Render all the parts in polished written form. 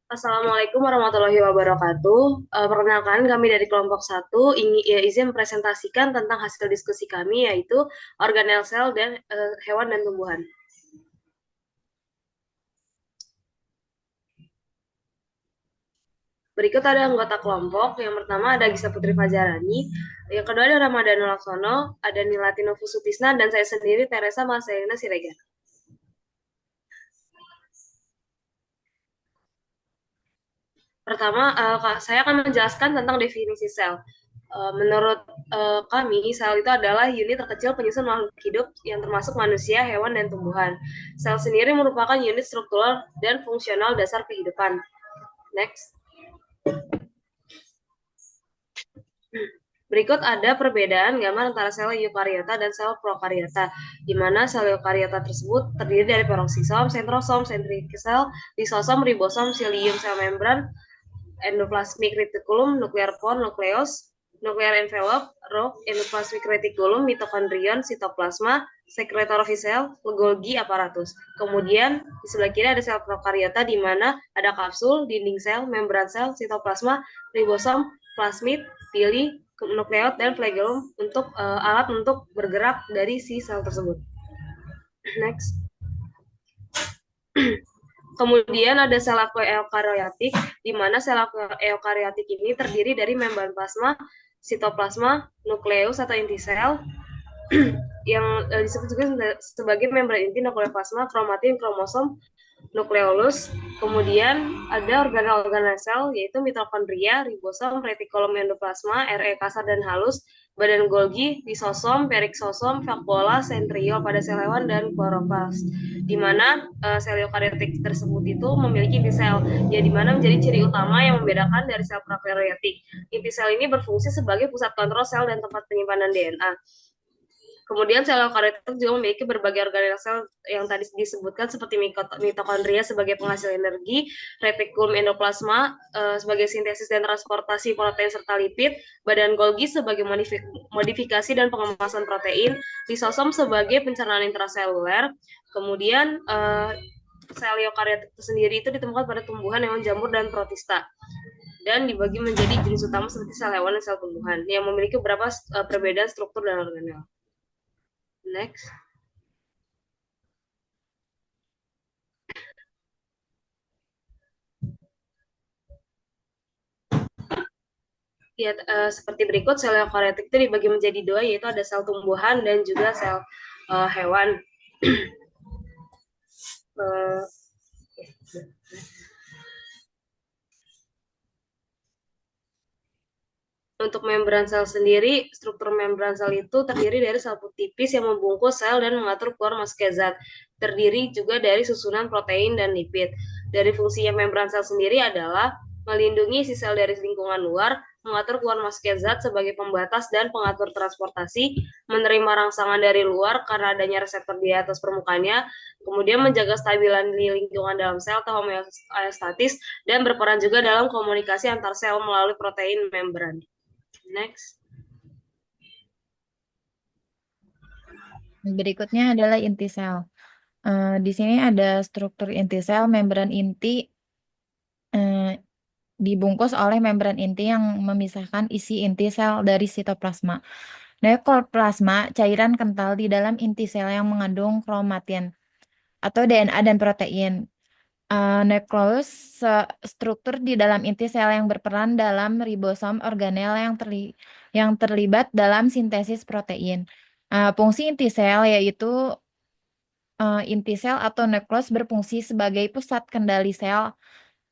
Assalamualaikum warahmatullahi wabarakatuh. Perkenalkan kami dari kelompok satu izin mempresentasikan tentang hasil diskusi kami yaitu organel sel dan hewan dan tumbuhan. Berikut ada anggota kelompok. Yang pertama ada Gisa Putri Fajarani, yang kedua ada Ramadhanu Laksono, ada Nilatino Fusutisna, dan saya sendiri Teresa Marcelina Siregar. Pertama, saya akan menjelaskan tentang definisi sel. Menurut kami, sel itu adalah unit terkecil penyusun makhluk hidup yang termasuk manusia, hewan, dan tumbuhan. Sel sendiri merupakan unit struktural dan fungsional dasar kehidupan. Next. Berikut ada perbedaan gambar antara sel eukariota dan sel prokariota, di mana sel eukariota tersebut terdiri dari peroksisom, sentrosom, sentrikisel, lisosom, ribosom, silium, sel membran, endoplasmic reticulum, nuclear pore, nukleus, nuclear envelope, rock, endoplasmic reticulum, mitokondrion, sitoplasma, secretory cell, Golgi apparatus. Kemudian di sebelah kiri ada sel prokariota di mana ada kapsul, dinding sel, membran sel, sitoplasma, ribosom, plasmid, pili, nukleot, dan flagellum untuk alat untuk bergerak dari si sel tersebut. Next. Kemudian ada sel eukariotik, di mana sel eukariotik ini terdiri dari membran plasma, sitoplasma, nukleus atau inti sel, yang disebut juga sebagai membran inti nukleoplasma, kromatin, kromosom, nukleolus. Kemudian ada organel-organel sel yaitu mitokondria, ribosom, retikulum endoplasma, RE kasar dan halus, badan Golgi, lisosom, periksosom, vakuola, sentriol pada sel hewan, dan kloroplast. Di mana sel eukariotik tersebut itu memiliki inti sel, ya di mana menjadi ciri utama yang membedakan dari sel prokaryotik. Inti sel ini berfungsi sebagai pusat kontrol sel dan tempat penyimpanan DNA. Kemudian sel eukariotik juga memiliki berbagai organel sel yang tadi disebutkan seperti mitokondria sebagai penghasil energi, retikulum endoplasma sebagai sintesis dan transportasi protein serta lipid, badan Golgi sebagai modifikasi dan pengemasan protein, lisosom sebagai pencernaan intraseluler, kemudian sel eukariotik itu sendiri itu ditemukan pada tumbuhan, hewan, jamur, dan protista dan dibagi menjadi jenis utama seperti sel hewan dan sel tumbuhan yang memiliki beberapa perbedaan struktur dan organel. Next. Ya, seperti berikut, sel eukariotik itu dibagi menjadi dua, yaitu ada sel tumbuhan dan juga sel hewan. Uh, Untuk membran sel sendiri, struktur membran sel itu terdiri dari sel tipis yang membungkus sel dan mengatur keluar masuknya zat. Terdiri juga dari susunan protein dan lipid. Dari fungsinya membran sel sendiri adalah melindungi si sel dari lingkungan luar, mengatur keluar masuknya zat sebagai pembatas dan pengatur transportasi, menerima rangsangan dari luar karena adanya reseptor di atas permukaannya, kemudian menjaga stabilan lingkungan dalam sel atau homeostatis, dan berperan juga dalam komunikasi antar sel melalui protein membran. Next. Berikutnya adalah inti sel. Di sini ada struktur inti sel, membran inti dibungkus oleh membran inti yang memisahkan isi inti sel dari sitoplasma. Neoplasma, cairan kental di dalam inti sel yang mengandung kromatin atau DNA dan protein. Nukleus, struktur di dalam inti sel yang berperan dalam ribosom organel yang terlibat dalam sintesis protein. Fungsi inti sel yaitu inti sel atau nukleus berfungsi sebagai pusat kendali sel,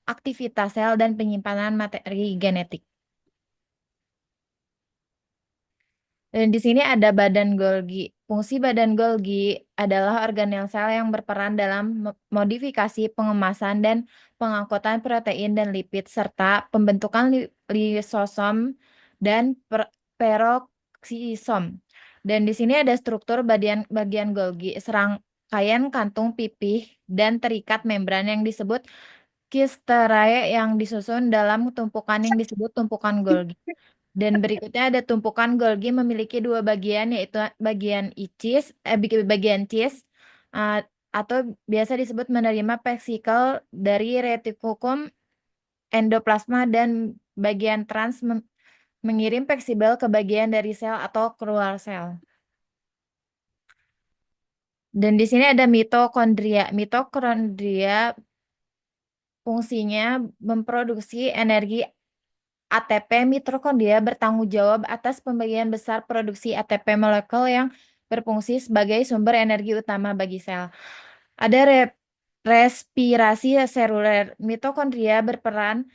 aktivitas sel, dan penyimpanan materi genetik. Dan di sini ada badan Golgi. Fungsi badan Golgi adalah organel sel yang berperan dalam modifikasi, pengemasan, dan pengangkutan protein dan lipid, serta pembentukan lisosom dan peroksisom. Dan di sini ada struktur bagian Golgi, serangkaian kantung pipih dan terikat membran yang disebut kisterae yang disusun dalam tumpukan yang disebut tumpukan Golgi. Dan berikutnya ada tumpukan Golgi memiliki dua bagian, yaitu bagian cheese uh, atau biasa disebut menerima vesikel dari retikulum endoplasma dan bagian trans mengirim fleksibel ke bagian dari sel atau keluar sel. Dan di sini ada mitokondria. Mitokondria fungsinya memproduksi energi ATP. Mitokondria bertanggung jawab atas pembagian besar produksi ATP molekul yang berfungsi sebagai sumber energi utama bagi sel. Ada respirasi seluler. Mitokondria berperan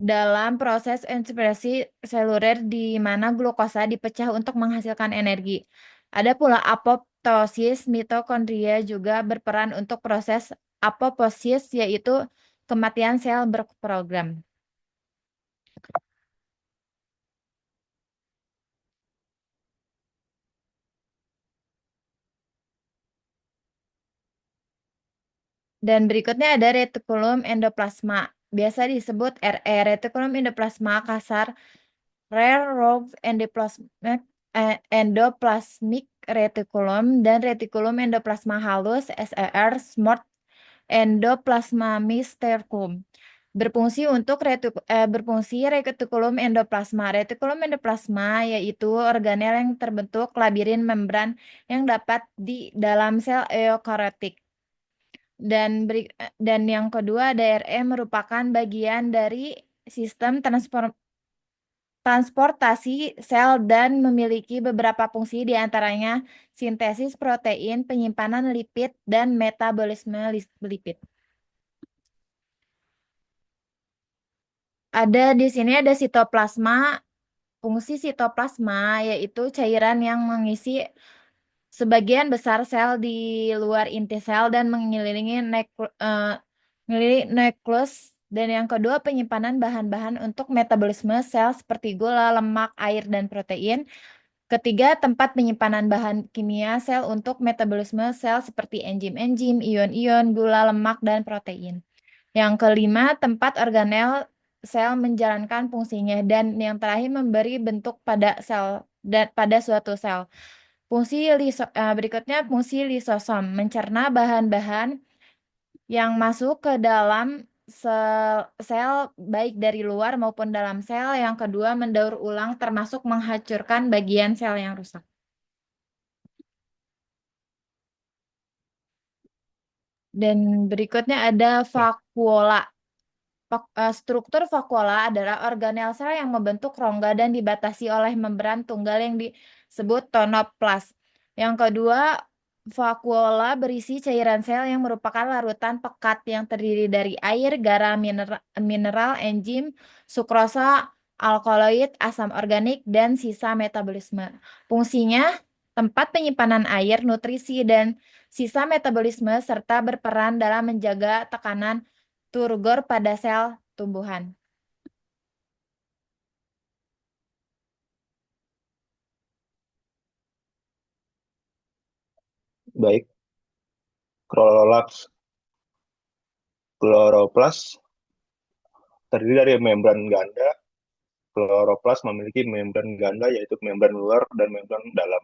dalam proses respirasi seluler di mana glukosa dipecah untuk menghasilkan energi. Ada pula apoptosis. Mitokondria juga berperan untuk proses apoposis, yaitu kematian sel berprogram. Dan berikutnya ada retikulum endoplasma. Biasa disebut RE, retikulum endoplasma kasar, rare rough endoplasmic reticulum, dan retikulum endoplasma halus SER, smooth endoplasma mystericum. Berfungsi retikulum endoplasma. Retikulum endoplasma yaitu organel yang terbentuk labirin membran yang dapat di dalam sel eukariotik. Dan yang kedua, DRE merupakan bagian dari sistem transportasi sel dan memiliki beberapa fungsi, diantaranya sintesis protein, penyimpanan lipid, dan metabolisme lipid. Di sini ada sitoplasma. Fungsi sitoplasma yaitu cairan yang mengisi sebagian besar sel di luar inti sel dan mengelilingi nukleus. Dan yang kedua, penyimpanan bahan-bahan untuk metabolisme sel seperti gula, lemak, air, dan protein. Ketiga, tempat penyimpanan bahan kimia sel untuk metabolisme sel seperti enzim-enzim, ion-ion, gula, lemak, dan protein. Yang kelima, tempat organel sel menjalankan fungsinya. Dan yang terakhir, memberi bentuk pada sel dan pada suatu sel. Berikutnya fungsi lisosom, mencerna bahan-bahan yang masuk ke dalam sel baik dari luar maupun dalam sel. Yang kedua, mendaur ulang termasuk menghancurkan bagian sel yang rusak. Dan berikutnya ada vakuola. Struktur vakuola adalah organel sel yang membentuk rongga dan dibatasi oleh membran tunggal yang disebut tonoplas. Yang kedua, vakuola berisi cairan sel yang merupakan larutan pekat yang terdiri dari air, garam, mineral, enzim, sukrosa, alkaloid, asam organik, dan sisa metabolisme. Fungsinya tempat penyimpanan air, nutrisi, dan sisa metabolisme serta berperan dalam menjaga tekanan turgor pada sel tumbuhan. Baik, kloroplas terdiri dari membran ganda. Kloroplas memiliki membran ganda, yaitu membran luar dan membran dalam.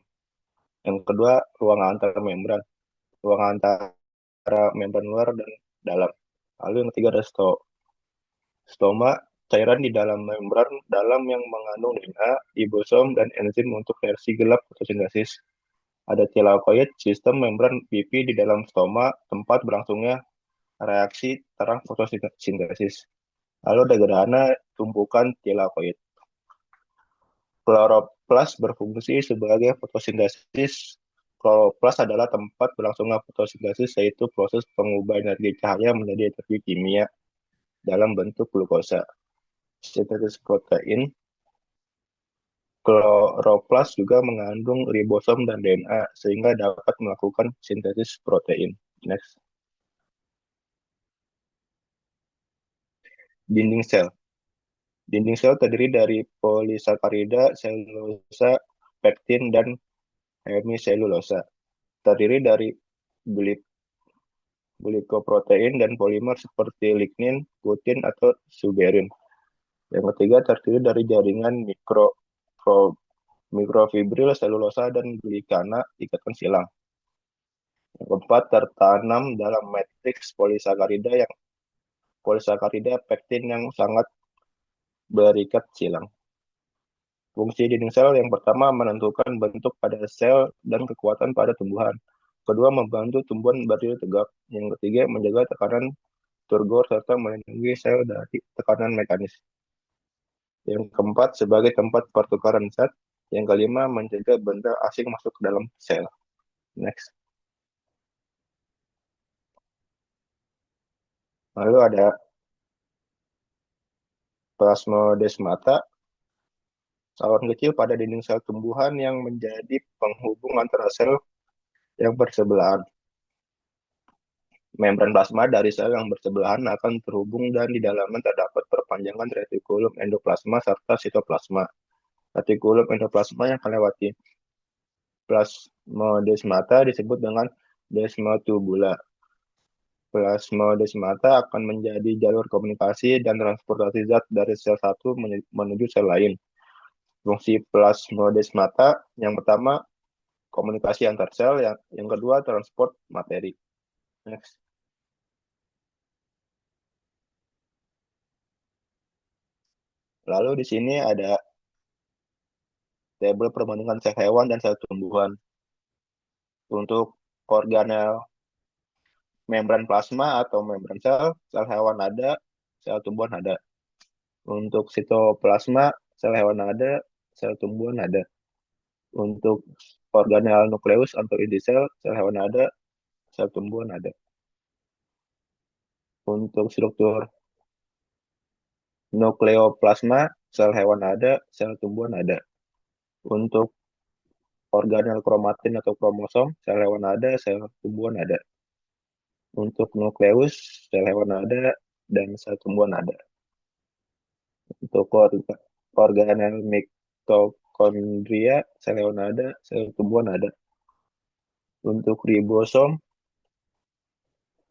Yang kedua, ruang antar membran. Ruang antara membran luar dan dalam. Lalu yang ketiga ada stoma, cairan di dalam membran dalam yang mengandung DNA, ribosom, dan enzim untuk reaksi gelap fotosintesis. Ada tilakoid, sistem membran pipi di dalam stoma, tempat berlangsungnya reaksi terang fotosintesis. Lalu ada gerhana tumpukan tilakoid. Kloroplas berfungsi sebagai fotosintesis. Kloroplas adalah tempat berlangsungnya fotosintesis, yaitu proses pengubah energi cahaya menjadi energi kimia dalam bentuk glukosa. Sintesis protein. Kloroplas juga mengandung ribosom dan DNA, sehingga dapat melakukan sintesis protein. Next. Dinding sel. Dinding sel terdiri dari polisakarida, selulosa, pektin, dan hemiselulosa. Terdiri dari glikoprotein dan polimer seperti lignin, putin, atau suberin. Yang ketiga terdiri dari jaringan mikrofibril, selulosa, dan glikana, ikatan silang. Yang keempat tertanam dalam matriks polisakarida yang polisakarida pektin yang sangat berikat silang. Fungsi dinding sel yang pertama menentukan bentuk pada sel dan kekuatan pada tumbuhan. Kedua, membantu tumbuhan berdiri tegak. Yang ketiga, menjaga tekanan turgor serta melindungi sel dari tekanan mekanis. Yang keempat, sebagai tempat pertukaran zat. Yang kelima, mencegah benda asing masuk ke dalam sel. Next. Lalu ada plasmodesmata, saluran kecil pada dinding sel tumbuhan yang menjadi penghubung antara sel yang bersebelahan. Membran plasma dari sel yang bersebelahan akan terhubung dan di dalamnya terdapat perpanjangan retikulum endoplasma serta sitoplasma. Retikulum endoplasma yang melewati plasmodesmata disebut dengan desmotubula. Plasmodesmata akan menjadi jalur komunikasi dan transportasi zat dari sel satu menuju sel lain. Fungsi plasmodesmata yang pertama komunikasi antar sel, yang kedua transport materi. Next. Lalu di sini ada tabel perbandingan sel hewan dan sel tumbuhan. Untuk organel membran plasma atau membran sel hewan ada, sel tumbuhan ada. Untuk sitoplasma, sel hewan ada, sel tumbuhan ada. Untuk organel nukleus atau inti sel hewan ada, sel tumbuhan ada. Untuk struktur nukleoplasma, sel hewan ada, sel tumbuhan ada. Untuk organel kromatin atau kromosom, sel hewan ada, sel tumbuhan ada. Untuk nukleus, sel hewan ada, dan sel tumbuhan ada. Untuk organel mitokondria, sel hewan ada, sel tumbuhan ada. Untuk ribosom,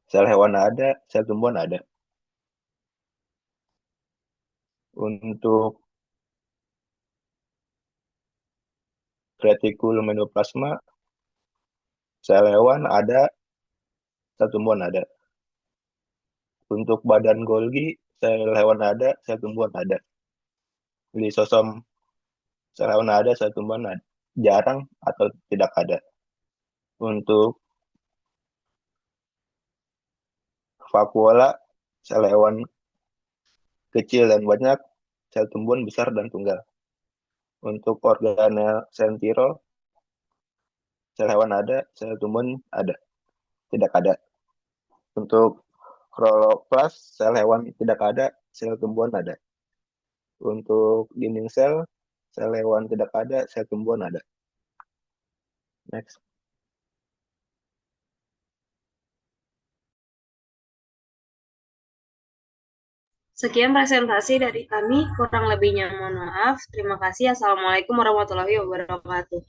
sel hewan ada, sel tumbuhan ada. Untuk retikulum endoplasma, sel hewan ada, sel tumbuhan ada. Untuk badan Golgi, sel hewan ada, sel tumbuhan ada. Lisosom, sel hewan ada, sel tumbuhan ada. Jarang atau tidak ada. Untuk vakuola, sel hewan kecil dan banyak, sel tumbuhan besar dan tunggal. Untuk organel sentirol, sel hewan ada, sel tumbuhan ada, tidak ada. Untuk kloroplas, sel hewan tidak ada, sel tumbuhan ada. Untuk dinding sel hewan tidak ada, sel tumbuhan ada. Next. Sekian presentasi dari kami, kurang lebihnya mohon maaf. Terima kasih. Assalamualaikum warahmatullahi wabarakatuh.